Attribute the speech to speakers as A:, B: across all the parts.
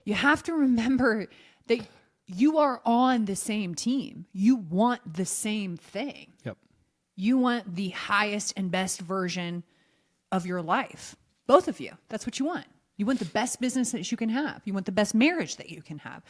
A: You have to remember that you are on the same team. You want the same thing.
B: Yep.
A: You want the highest and best version of your life. Both of you. That's what you want. You want the best business that you can have. You want the best marriage that you can have.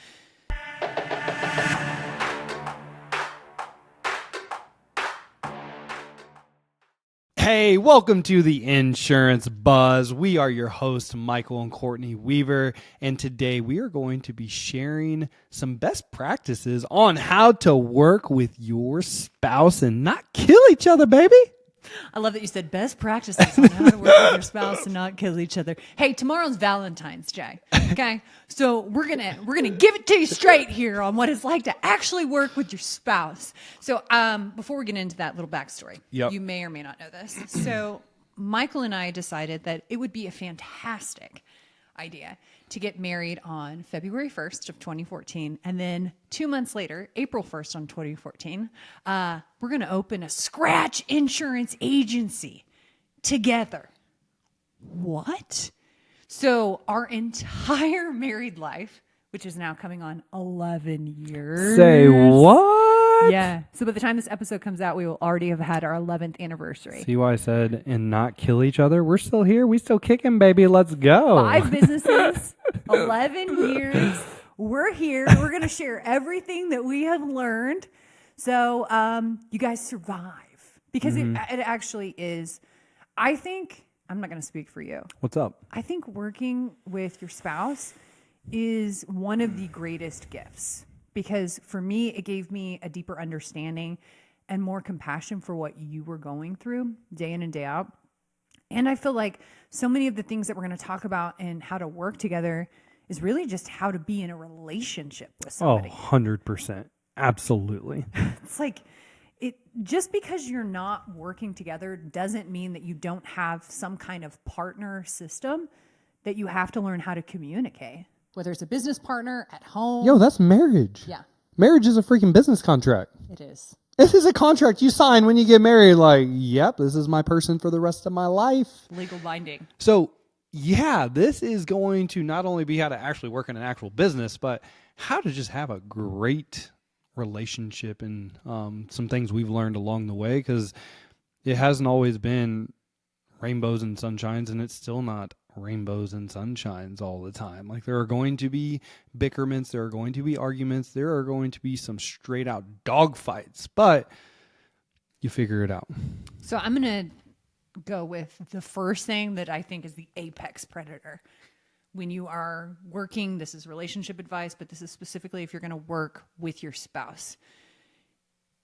B: Hey, welcome to the Insurance Buzz. We are your hosts, Michael and Courtney Weaver, and today we are going to be sharing some best practices on how to work with your spouse and not kill each other, baby.
A: I love that you said best practices on how to work with your spouse and not kill each other. Hey, tomorrow's Valentine's Day. Okay. So we're gonna give it to you straight here on what it's like to actually work with your spouse. So before we get into that little backstory,
B: Yep.
A: you may or may not know this. So Michael and I decided that it would be a fantastic idea to get married on February 1st of 2014. And then 2 months later, April 1st on 2014, we're going to open a scratch insurance agency together. What? So our entire married life, which is now coming on 11 years.
B: Say what?
A: Yeah. So by the time this episode comes out, we will already have had our 11th anniversary.
B: See why I said and not kill each other? We're still here. We still kicking, baby. Let's go.
A: 5 businesses, 11 years. We're here. We're going to share everything that we have learned. So you guys survive. Because it actually is, I think, I'm not going to speak for you.
B: What's up?
A: I think working with your spouse is one of the greatest gifts. Because for me, it gave me a deeper understanding and more compassion for what you were going through day in and day out. And I feel like so many of the things that we're going to talk about and how to work together is really just how to be in a relationship with somebody.
B: 100%. Absolutely.
A: It's like just because you're not working together doesn't mean that you don't have some kind of partner system that you have to learn how to communicate. Whether it's a business partner at home.
B: Yo, that's marriage.
A: Yeah,
B: Marriage is a freaking business contract.
A: it is.
B: This is a contract you sign when you get married. Like, yep, this is my person for the rest of my life.
A: Legal binding.
B: So, yeah, this is going to not only be how to actually work in an actual business, but how to just have a great relationship and some things we've learned along the way, because it hasn't always been rainbows and sunshines, and it's still not rainbows and sunshines all the time. Like, there are going to be bickerments, there are going to be arguments, there are going to be some straight out dog fights, but you figure it out.
A: So I'm going to go with the first thing that I think is the apex predator. When you are working, this is relationship advice, but this is specifically if you're going to work with your spouse,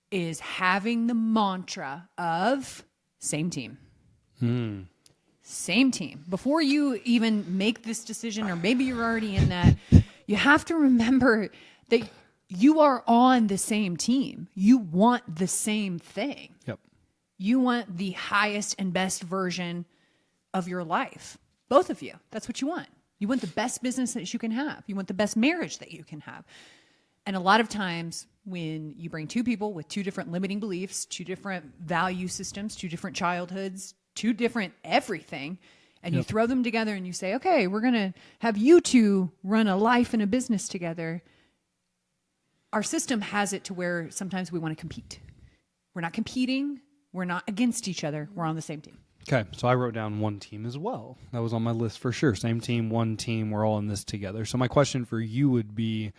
A: is having the mantra of same team. Same team. Before you even make this decision, or maybe you're already in that, you have to remember that you are on the same team. You want the same thing.
B: Yep.
A: You want the highest and best version of your life. Both of you. That's what you want. You want the best business that you can have. You want the best marriage that you can have. And a lot of times when you bring two people with two different limiting beliefs, two different value systems, two different childhoods, two different everything, and you throw them together and you say, okay, we're going to have you two run a life and a business together. Our system has it to where sometimes we want to compete. We're not competing. We're not against each other. We're on the same team.
B: Okay, so I wrote down one team as well. That was on my list for sure. Same team, one team. We're all in this together. So my question for you would be,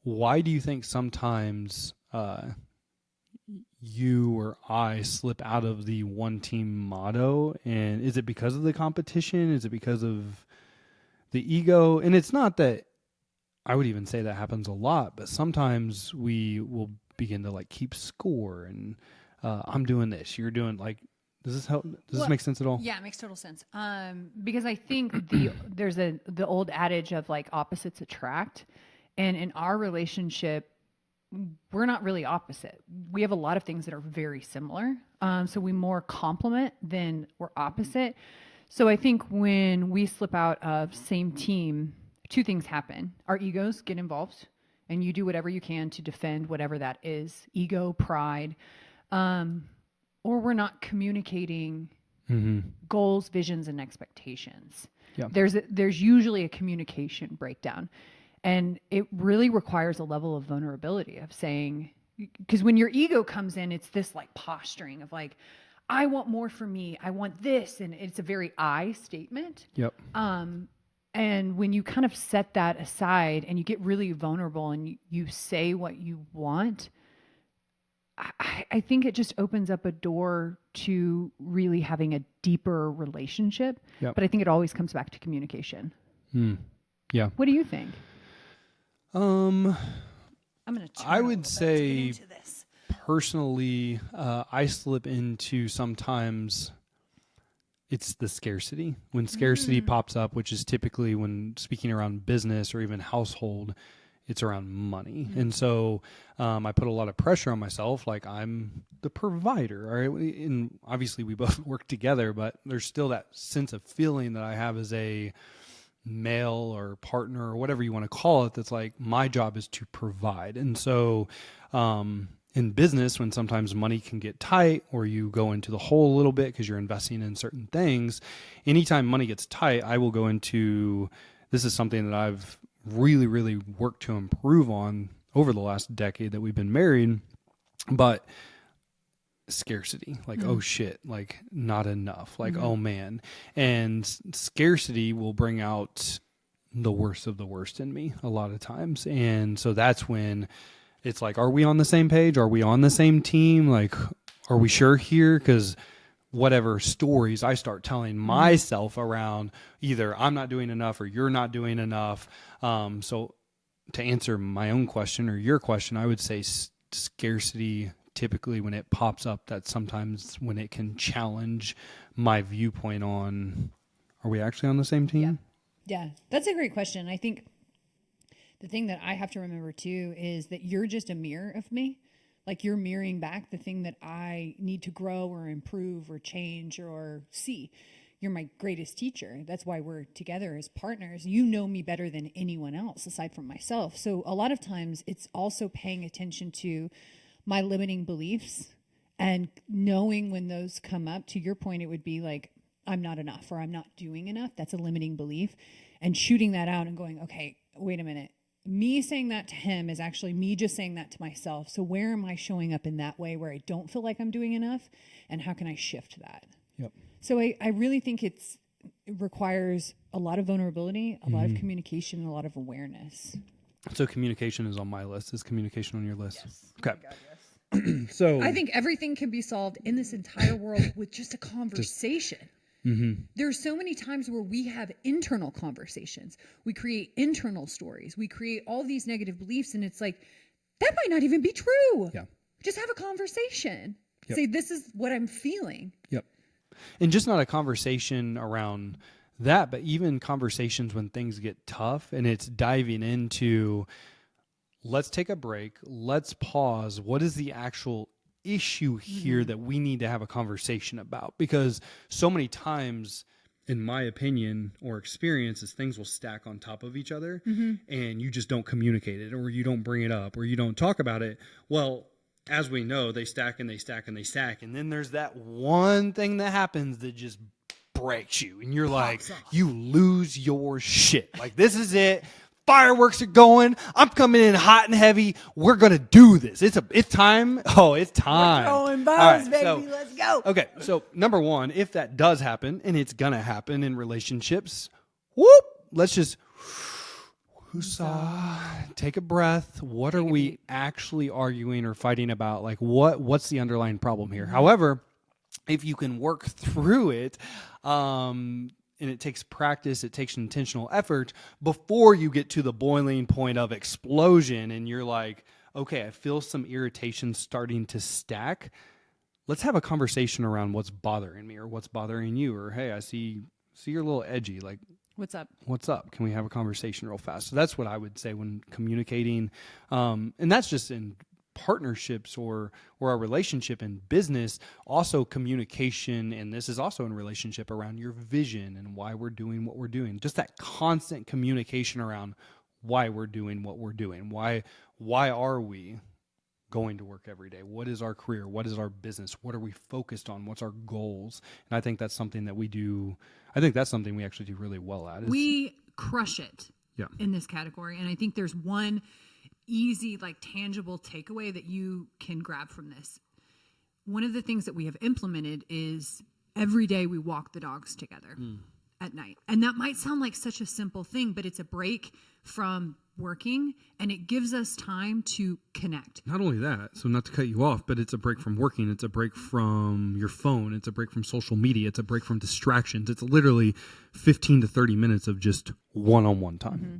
B: why do you think sometimes you or I slip out of the one team motto? And is it because of the competition? Is it because of the ego? And it's not that I would even say that happens a lot, but sometimes we will begin to like keep score and I'm doing this, you're doing like, does this help? Does this make sense at all?
A: Yeah, it makes total sense. Because I think there's the old adage of like opposites attract. And in our relationship, we're not really opposite. We have a lot of things that are very similar. So we more complement than we're opposite. So I think when we slip out of same team, two things happen. Our egos get involved and you do whatever you can to defend whatever that is, ego, pride, or we're not communicating goals, visions, and expectations.
B: Yeah.
A: There's usually a communication breakdown. And it really requires a level of vulnerability of saying, because when your ego comes in, it's this like posturing of like, I want more for me. I want this. And it's a very I statement.
B: Yep.
A: And when you kind of set that aside and you get really vulnerable and you say what you want, I think it just opens up a door to really having a deeper relationship.
B: Yep.
A: But I think it always comes back to communication.
B: Yeah.
A: What do you think?
B: I'm
A: going to
B: I would say
A: into this.
B: Personally, I slip into sometimes it's the scarcity. When scarcity pops up, which is typically when speaking around business or even household, it's around money. And so I put a lot of pressure on myself. Like I'm the provider. All right. And obviously we both work together, but there's still that sense of feeling that I have as a male or partner or whatever you want to call it. That's like, my job is to provide. And so, in business, when sometimes money can get tight or you go into the hole a little bit because you're investing in certain things, anytime money gets tight, I will go into, this is something that I've really, really worked to improve on over the last decade that we've been married, but scarcity, like, oh shit, like not enough, like, oh man. And scarcity will bring out the worst of the worst in me a lot of times. And so that's when it's like, are we on the same page? Are we on the same team? Like, are we sure here? Because whatever stories I start telling myself around either I'm not doing enough or you're not doing enough. So to answer my own question or your question, I would say scarcity, typically when it pops up, that's sometimes when it can challenge my viewpoint on, are we actually on the same team?
A: Yeah, that's a great question. I think the thing that I have to remember too is that you're just a mirror of me. Like you're mirroring back the thing that I need to grow or improve or change or see. You're my greatest teacher. That's why we're together as partners. You know me better than anyone else aside from myself. So a lot of times it's also paying attention to my limiting beliefs and knowing when those come up. To your point, it would be like, I'm not enough or I'm not doing enough. That's a limiting belief. And shooting that out and going, okay, wait a minute. Me saying that to him is actually me just saying that to myself. So where am I showing up in that way where I don't feel like I'm doing enough? And how can I shift that?
B: Yep.
A: So I really think it requires a lot of vulnerability, a lot of communication, and a lot of awareness.
B: So communication is on my list. Is communication on your list?
A: Yes.
B: Okay.
A: Oh my God, yes.
B: So
A: I think everything can be solved in this entire world with just a conversation. There's so many times where we have internal conversations. We create internal stories. We create all these negative beliefs. And it's like, that might not even be true.
B: Yeah.
A: Just have a conversation.
B: Yep.
A: Say, this is what I'm feeling.
B: Yep. And just not a conversation around that, but even conversations when things get tough and it's diving into, let's take a break. Let's pause. What is the actual issue here that we need to have a conversation about? Because so many times, in my opinion or experience, is things will stack on top of each other and you just don't communicate it or you don't bring it up or you don't talk about it. Well, as we know, they stack and they stack and they stack. And then there's that one thing that happens that just breaks you. And you're like, you lose your shit. Like, this is it. Fireworks are going. I'm coming in hot and heavy. We're going to do this. It's time. Oh, it's time.
A: We're throwing bows,
B: All right,
A: baby.
B: so,
A: Let's go.
B: Okay. So number one, if that does happen, and it's going to happen in relationships, whoop, let's just take a breath. What are we actually arguing or fighting about? Like what's the underlying problem here? However, if you can work through it, and it takes practice, it takes intentional effort before you get to the boiling point of explosion and you're like, okay, I feel some irritation starting to stack. Let's have a conversation around what's bothering me or what's bothering you, or hey, I see you're a little edgy. Like,
A: What's up?
B: What's up? Can we have a conversation real fast? So that's what I would say when communicating. And that's just in partnerships or a relationship in business. Also communication, and this is also in relationship around your vision and why we're doing what we're doing. Just that constant communication around why we're doing what we're doing. Why are we going to work every day? What is our career? What is our business? What are we focused on? What's our goals? And I think that's something that we do. I think that's something we actually do really well at.
A: We crush it in this category. And I think there's one easy, like tangible takeaway that you can grab from this. One of the things that we have implemented is every day we walk the dogs together at night. And that might sound like such a simple thing, but it's a break from working and it gives us time to connect.
B: Not only that, so not to cut you off, but it's a break from working. It's a break from your phone. It's a break from social media. It's a break from distractions. It's literally 15 to 30 minutes of just one-on-one time. Mm-hmm.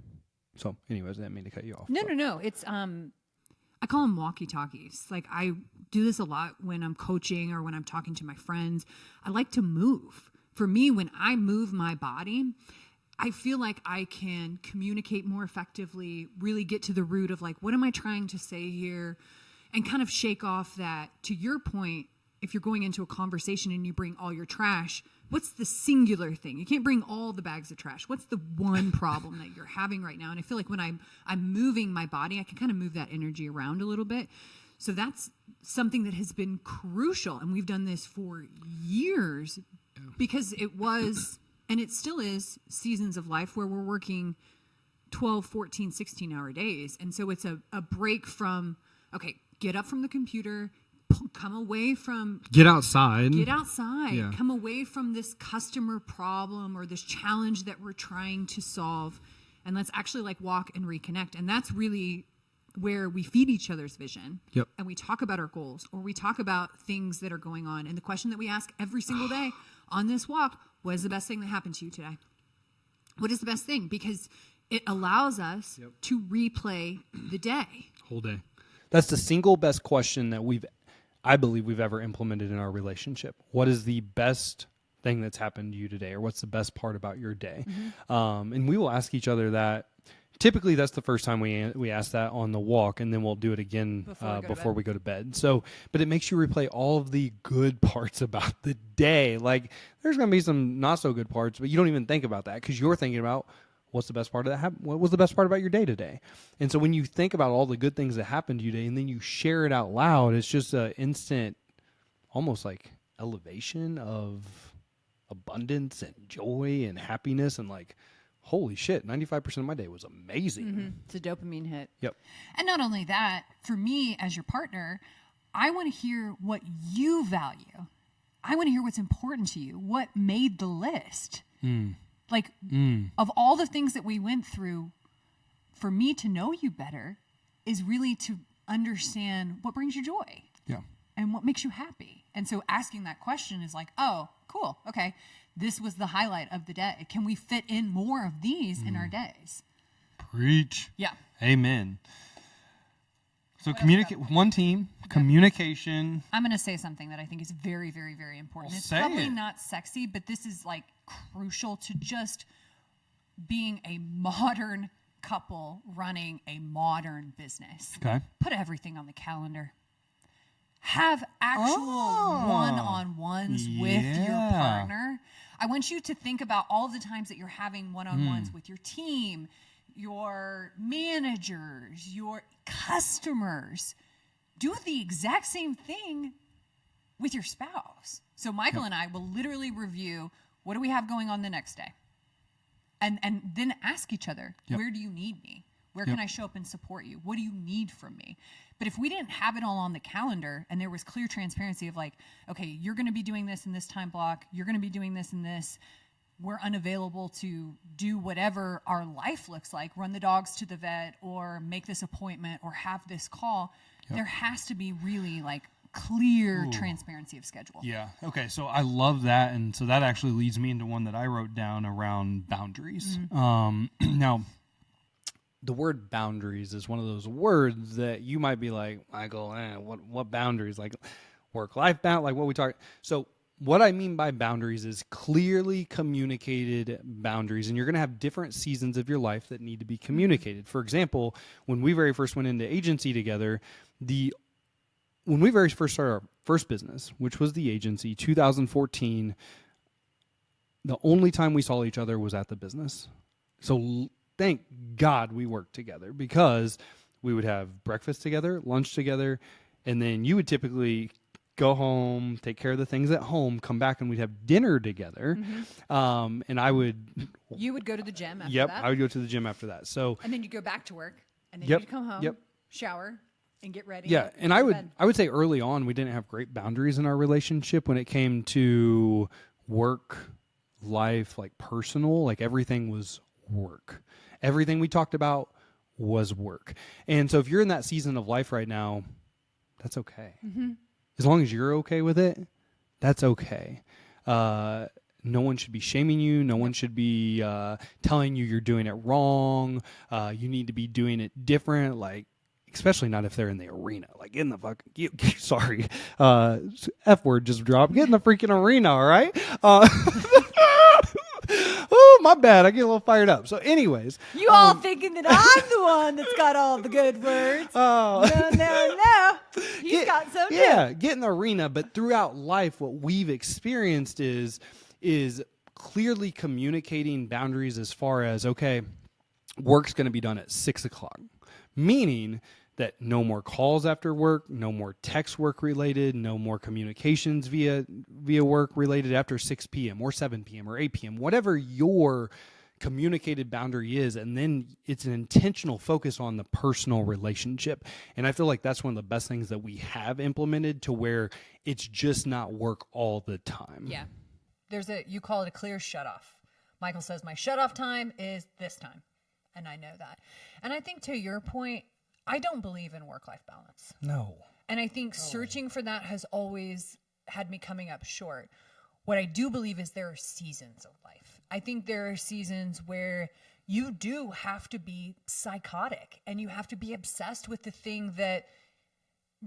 B: So anyways, I didn't mean to cut you off.
A: No. It's, I call them walkie-talkies. Like I do this a lot when I'm coaching or when I'm talking to my friends. I like to move. For me, when I move my body, I feel like I can communicate more effectively, really get to the root of like, what am I trying to say here? And kind of shake off that, to your point, if you're going into a conversation and you bring all your trash, what's the singular thing? You can't bring all the bags of trash. What's the one problem that you're having right now? And I feel like when I'm moving my body, I can kind of move that energy around a little bit. So that's something that has been crucial. And we've done this for years because it was, and it still is, seasons of life where we're working 12, 14, 16-hour days. And so it's a break from, okay, get up from the computer, come away from...
B: Get outside.
A: Yeah. Come away from this customer problem or this challenge that we're trying to solve. And let's actually like walk and reconnect. And that's really where we feed each other's vision.
B: Yep.
A: And we talk about our goals or we talk about things that are going on. And the question that we ask every single day on this walk, what is the best thing that happened to you today? What is the best thing? Because it allows us to replay the day.
B: Whole day. That's the single best question that I believe we've ever implemented in our relationship. What is the best thing that's happened to you today? Or what's the best part about your day? Mm-hmm. And we will ask each other that. Typically, that's the first time we ask that on the walk, and then we'll do it again before we go to bed. So, but it makes you replay all of the good parts about the day. Like, there's going to be some not so good parts, but you don't even think about that because you're thinking about what's the best part of that. What was the best part about your day today? And so when you think about all the good things that happened to you today, and then you share it out loud, it's just an instant, almost like elevation of abundance and joy and happiness and like, holy shit, 95% of my day was amazing.
A: Mm-hmm. It's a dopamine hit.
B: Yep.
A: And not only that, for me as your partner, I want to hear what you value. I want to hear what's important to you, what made the list. Like, of all the things that we went through, for me to know you better is really to understand what brings you joy.
B: Yeah.
A: And what makes you happy. And so asking that question is like, oh, cool. Okay. This was the highlight of the day. Can we fit in more of these in our days?
B: Preach.
A: Yeah.
B: Amen. So one team, communication.
A: I'm going to say something that I think is very, very, very important.
B: Well,
A: it's probably not sexy, but this is like crucial to just being a modern couple running a modern business.
B: Okay.
A: Put everything on the calendar. Have actual one-on-ones with your partner. I want you to think about all the times that you're having one-on-ones with your team, your managers, your customers. Do the exact same thing with your spouse. So Michael and I will literally review, what do we have going on the next day? And then ask each other, where do you need me? Where can I show up and support you? What do you need from me? But if we didn't have it all on the calendar and there was clear transparency of like, okay, you're going to be doing this in this time block, you're going to be doing this in this, we're unavailable to do whatever our life looks like, run the dogs to the vet or make this appointment or have this call, there has to be really like clear transparency of schedule.
B: Yeah. Okay. So I love that. And so that actually leads me into one that I wrote down around boundaries. Now, the word boundaries is one of those words that you might be like, Michael, what boundaries? Like work-life balance? Like what we talk? So what I mean by boundaries is clearly communicated boundaries. And you're going to have different seasons of your life that need to be communicated. For example, when we very first went into agency together, when we very first started our first business, which was the agency, 2014, the only time we saw each other was at the business. So thank God we worked together because we would have breakfast together, lunch together, and then you would typically go home, take care of the things at home, come back, and we'd have dinner together. And I would,
A: You would go to the gym after
B: yep,
A: that.
B: I would go to the gym after that. So,
A: And then you go back to work, and then
B: Yep,
A: you'd come home,
B: yep.
A: shower, and get ready.
B: yeah, and
A: go
B: I
A: to
B: would
A: bed.
B: I would say early on we didn't have great boundaries in our relationship when it came to work, life, like personal, like everything was work. Everything we talked about was work. And so if you're in that season of life right now, that's okay. As long as you're okay with it, that's okay. No one should be shaming you. No one should be telling you you're doing it wrong. You need to be doing it different. Like, especially not if they're in the arena. Like, in the fucking, sorry, F word just dropped. Get in the freaking arena, all right? Oh, my bad. I get a little fired up. So, anyways.
A: You all thinking that I'm the one that's got all the good words.
B: Oh.
A: No. He's got some too.
B: Yeah, get in the arena. But throughout life, what we've experienced is clearly communicating boundaries as far as, okay, work's going to be done at 6:00, meaning that no more calls after work, no more text work related, no more communications via work related after 6 p.m. or 7 p.m. or 8 p.m., whatever your communicated boundary is. And then it's an intentional focus on the personal relationship. And I feel like that's one of the best things that we have implemented, to where it's just not work all the time.
A: Yeah. You call it a clear shutoff. Michael says, my shutoff time is this time. And I know that. And I think, to your point, I don't believe in work-life balance.
B: No.
A: And I think searching for that has always had me coming up short. What I do believe is there are seasons of life. I think there are seasons where you do have to be psychotic and you have to be obsessed with the thing that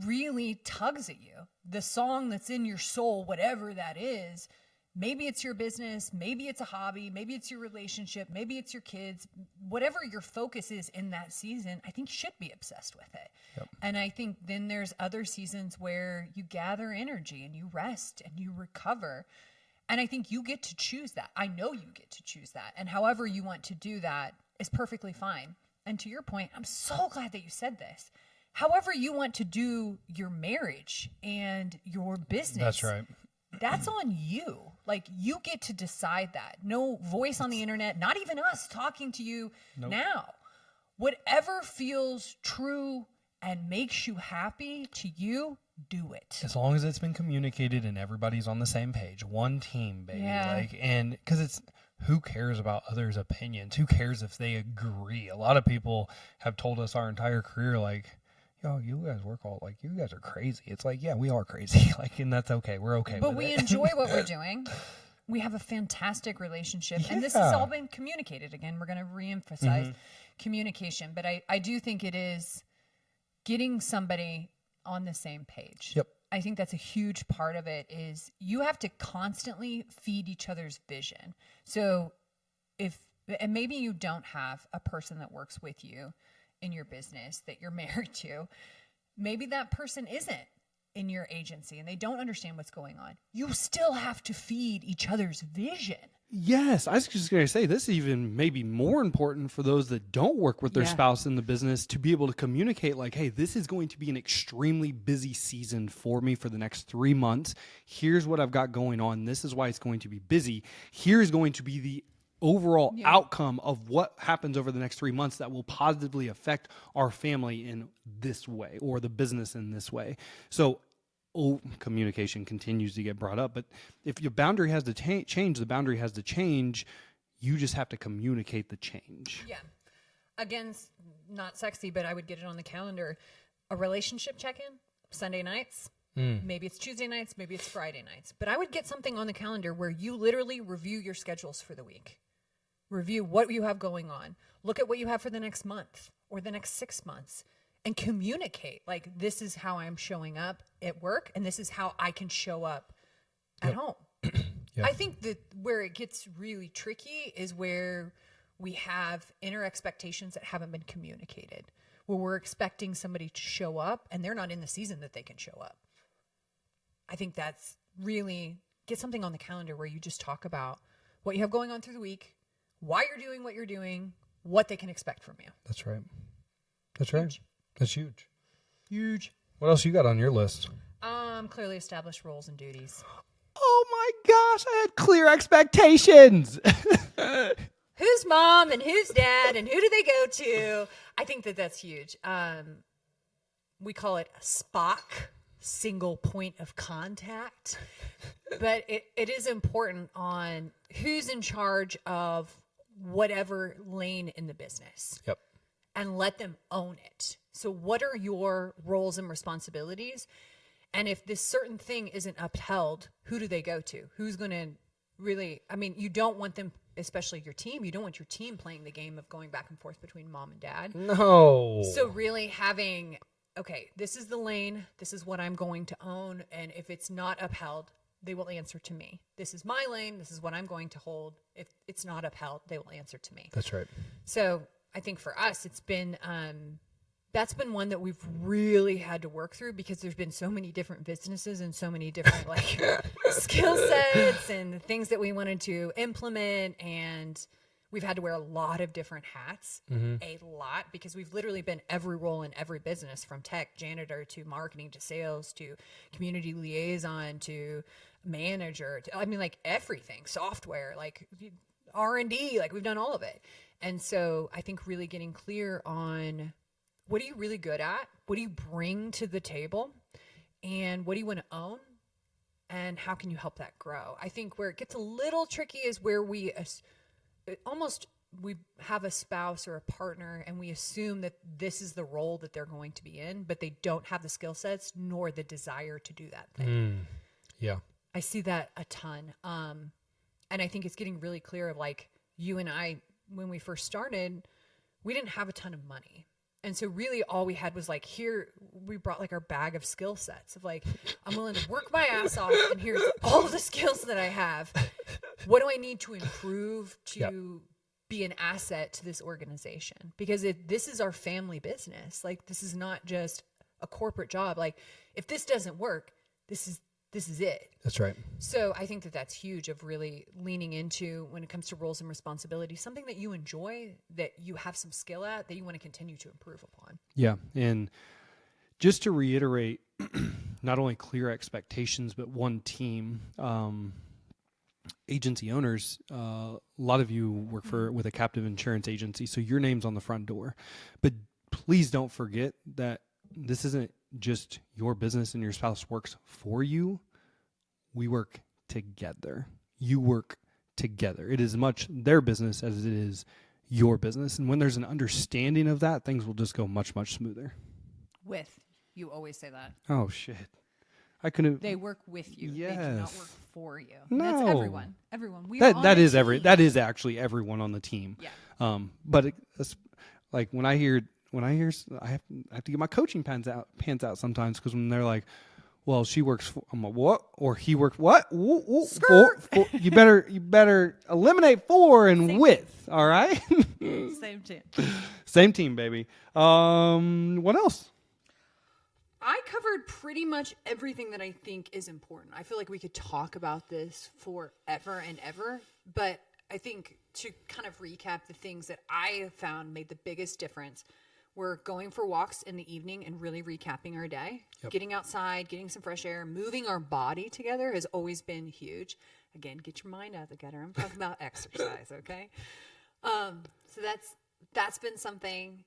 A: really tugs at you. The song that's in your soul, whatever that is. Maybe it's your business, maybe it's a hobby, maybe it's your relationship, maybe it's your kids. Whatever your focus is in that season, I think you should be obsessed with it. Yep. And I think then there's other seasons where you gather energy and you rest and you recover. And I think you get to choose that. I know you get to choose that. And however you want to do that is perfectly fine. And to your point, I'm so glad that you said this. However you want to do your marriage and your business.
B: That's right.
A: That's on you. Like, you get to decide that. No voice on the internet, not even us talking to you now. Whatever feels true and makes you happy to you, do it.
C: As long as it's been communicated and everybody's on the same page. One team, baby.
A: Yeah.
C: And because it's, who cares about others' opinions? Who cares if they agree? A lot of people have told us our entire career, like, yo, you guys work all, like, you guys are crazy. It's like, yeah, we are crazy. Like, and that's okay. We're okay
A: But
C: with
A: we
C: it.
A: enjoy what we're doing. We have a fantastic relationship. And this has all been communicated. Again, we're going to reemphasize communication. But I do think it is getting somebody on the same page.
C: Yep.
A: I think that's a huge part of it. Is you have to constantly feed each other's vision. So and maybe you don't have a person that works with you in your business that you're married to, maybe that person isn't in your agency and they don't understand what's going on. You still have to feed each other's vision.
B: Yes, I was just going to say, this is even maybe more important for those that don't work with their spouse in the business, to be able to communicate like, hey, this is going to be an extremely busy season for me for the next 3 months. Here's what I've got going on. This is why it's going to be busy. Here's going to be the overall outcome of what happens over the next 3 months that will positively affect our family in this way, or the business in this way. So communication continues to get brought up, but if your boundary has to change, the boundary has to change. You just have to communicate the change.
A: Yeah. Again, not sexy, but I would get it on the calendar. A relationship check-in, Sunday nights. Maybe it's Tuesday nights, maybe it's Friday nights. But I would get something on the calendar where you literally review your schedules for the week. Review what you have going on. Look at what you have for the next month or the next 6 months, and communicate. Like, this is how I'm showing up at work, and this is how I can show up at home. I think that where it gets really tricky is where we have inner expectations that haven't been communicated, where we're expecting somebody to show up and they're not in the season that they can show up. I think that's really, get something on the calendar where you just talk about what you have going on through the week, why you're doing what you're doing, what they can expect from you.
C: That's right. That's right.
A: Huge.
C: That's huge.
A: Huge.
C: What else you got on your list?
A: Clearly established roles and duties.
B: Oh my gosh, I had clear expectations.
A: Who's mom and who's dad and who do they go to? I think that that's huge. We call it a SPOC, single point of contact. But it is important on who's in charge of whatever lane in the business.
C: Yep.
A: And let them own it. So what are your roles and responsibilities? And if this certain thing isn't upheld, who do they go to? Who's going to really, I mean, you don't want them, especially your team, you don't want your team playing the game of going back and forth between mom and dad.
C: No.
A: So really having, okay, this is the lane, this is what I'm going to own. And if it's not upheld, they will answer to me. This is my lane, this is what I'm going to hold. If it's not upheld, they will answer to me.
C: That's right.
A: So I think for us, it's been, that's been one that we've really had to work through because there's been so many different businesses and so many different like skill sets and things that we wanted to implement. And we've had to wear a lot of different hats, a lot, because we've literally been every role in every business, from tech, janitor, to marketing, to sales, to community liaison, to manager, to, I mean, like everything, software, like R&D, like we've done all of it. And so I think really getting clear on what are you really good at? What do you bring to the table? And what do you want to own? And how can you help that grow? I think where it gets a little tricky is where we have a spouse or a partner and we assume that this is the role that they're going to be in, but they don't have the skill sets nor the desire to do that thing.
C: Yeah.
A: I see that a ton. And I think it's getting really clear of like you and I, when we first started, we didn't have a ton of money. And so really all we had was like, here, we brought like our bag of skill sets of like, I'm willing to work my ass off and here's all the skills that I have. What do I need to improve to be an asset to this organization? Because this is our family business. Like this is not just a corporate job. Like if this doesn't work, this is it.
C: That's right.
A: So I think that that's huge of really leaning into when it comes to roles and responsibilities, something that you enjoy, that you have some skill at, that you want to continue to improve upon.
B: Yeah. And just to reiterate, not only clear expectations, but one team, agency owners, a lot of you work with a captive insurance agency, so your name's on the front door. But please don't forget that this isn't just your business and your spouse works for you. We work together. You work together. It is as much their business as it is your business. And when there's an understanding of that, things will just go much, much smoother.
A: You always say that.
B: Oh, shit. I couldn't.
A: They work with you.
B: Yes.
A: They do not work for you.
B: No.
A: That's everyone. Everyone.
B: That is actually everyone on the team.
A: Yeah.
B: But it's like when I hear I have to get my coaching pants out sometimes, because when they're like, well, she works for, I'm like, what? Or he works what? Four, you better eliminate 4 and
A: Same
B: width. All right.
A: Same team.
B: Same team, baby. What else?
A: I covered pretty much everything that I think is important. I feel like we could talk about this forever and ever, but I think to kind of recap the things that I have found made the biggest difference, we're going for walks in the evening and really recapping our day. Yep. Getting outside, getting some fresh air, moving our body together has always been huge. Again, get your mind out of the gutter. I'm talking about exercise, okay? So that's been something.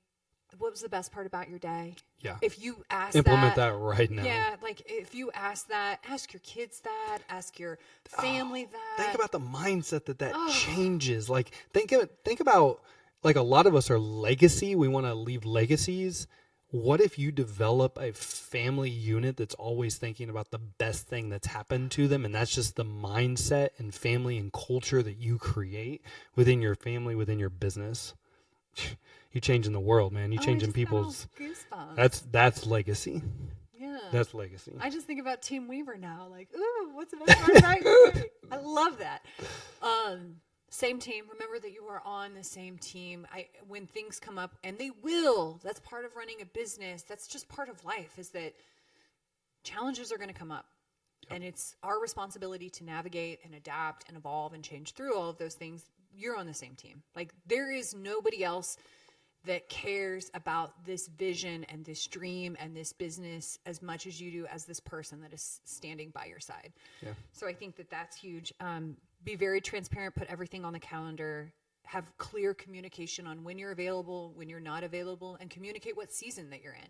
A: What was the best part about your day?
C: Yeah.
A: If you ask
C: implement that right now.
A: Yeah, like if you ask that, ask your kids that, ask your family that.
C: Think about the mindset that changes. Like think about like a lot of us are legacy. We want to leave legacies. What if you develop a family unit that's always thinking about the best thing that's happened to them, and that's just the mindset and family and culture that you create within your family, within your business? You're changing the world, man. You're changing people's.
A: Goosebumps.
C: That's legacy.
A: Yeah.
C: That's legacy.
A: I just think about Team Weaver now. Like, ooh, what's the best part about your day? I love that. Same team. Remember that you are on the same team. When things come up, and they will, that's part of running a business. That's just part of life, is that challenges are going to come up. Yep. And it's our responsibility to navigate and adapt and evolve and change through all of those things. You're on the same team. Like, there is nobody else that cares about this vision and this dream and this business as much as you do as this person that is standing by your side.
B: Yeah.
A: So I think that that's huge. Be very transparent, put everything on the calendar, have clear communication on when you're available, when you're not available, and communicate what season that you're in.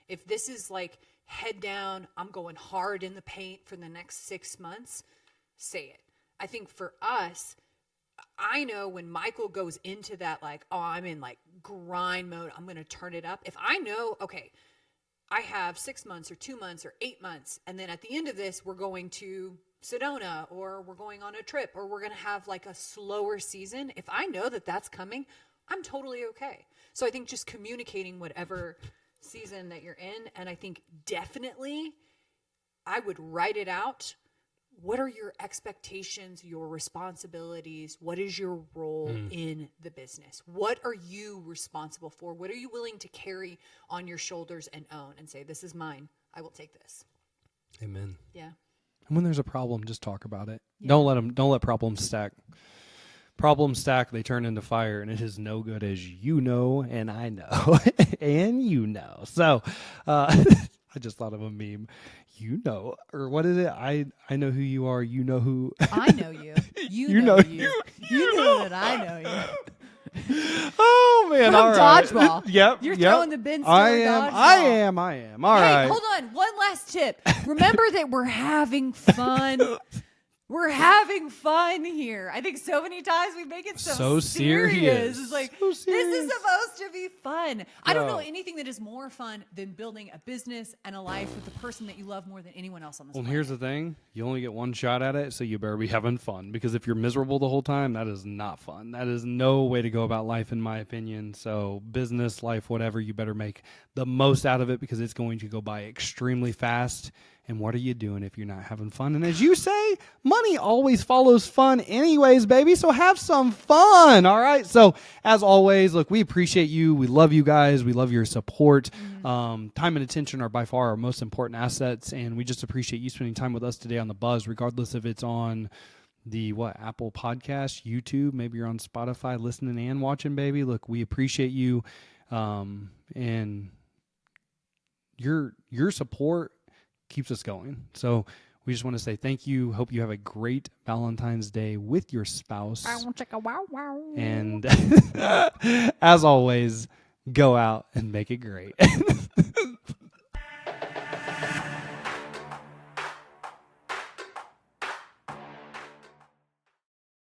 A: If this is like head down, I'm going hard in the paint for the next 6 months, say it. I think for us, I know when Michael goes into that, like, oh, I'm in like grind mode, I'm going to turn it up. If I know, okay, I have 6 months or 2 months or 8 months, and then at the end of this, we're going to Sedona, or we're going on a trip, or we're going to have like a slower season. If I know that that's coming, I'm totally okay. So I think just communicating whatever season that you're in. And I think definitely I would write it out. What are your expectations, your responsibilities? What is your role in the business? What are you responsible for? What are you willing to carry on your shoulders and own and say, this is mine. I will take this.
B: Amen.
A: Yeah.
B: And when there's a problem, just talk about it.
A: Yeah.
B: Don't let problems stack. Problems stack, they turn into fire, and it is no good, as you know, and I know, and you know. So, I just thought of a meme. You know, or what is it? I know who you are. You know who.
A: I know you. You know you. You know that I know you.
B: Oh man!
A: From
B: all right.
A: dodgeball.
B: Yep.
A: You're
B: yep.
A: throwing the bin stealer
B: I am.
A: dodgeball.
B: I am. All
A: Hey,
B: right.
A: hold on. One last tip. Remember that we're having fun. We're having fun here. I think so many times we make it so
B: serious.
A: It's like,
B: So
A: this
B: serious.
A: is supposed to be fun. I don't know
B: Bro.
A: anything that is more fun than building a business and a life with the person that you love more than anyone else on this
B: Well,
A: planet.
B: here's the thing. You only get one shot at it, so you better be having fun. Because if you're miserable the whole time, that is not fun. That is no way to go about life, in my opinion. So business, life, whatever, you better make the most out of it, because it's going to go by extremely fast. And what are you doing if you're not having fun? And as you say, money always follows fun anyways, baby. So have some fun, all right? So as always, look, we appreciate you. We love you guys. We love your support. Time and attention are by far our most important assets. And we just appreciate you spending time with us today on The Buzz, regardless if it's on the Apple Podcast, YouTube, maybe you're on Spotify listening and watching, baby. Look, we appreciate you. And your support keeps us going. So we just want to say thank you. Hope you have a great Valentine's Day with your spouse. And as always, go out and make it great.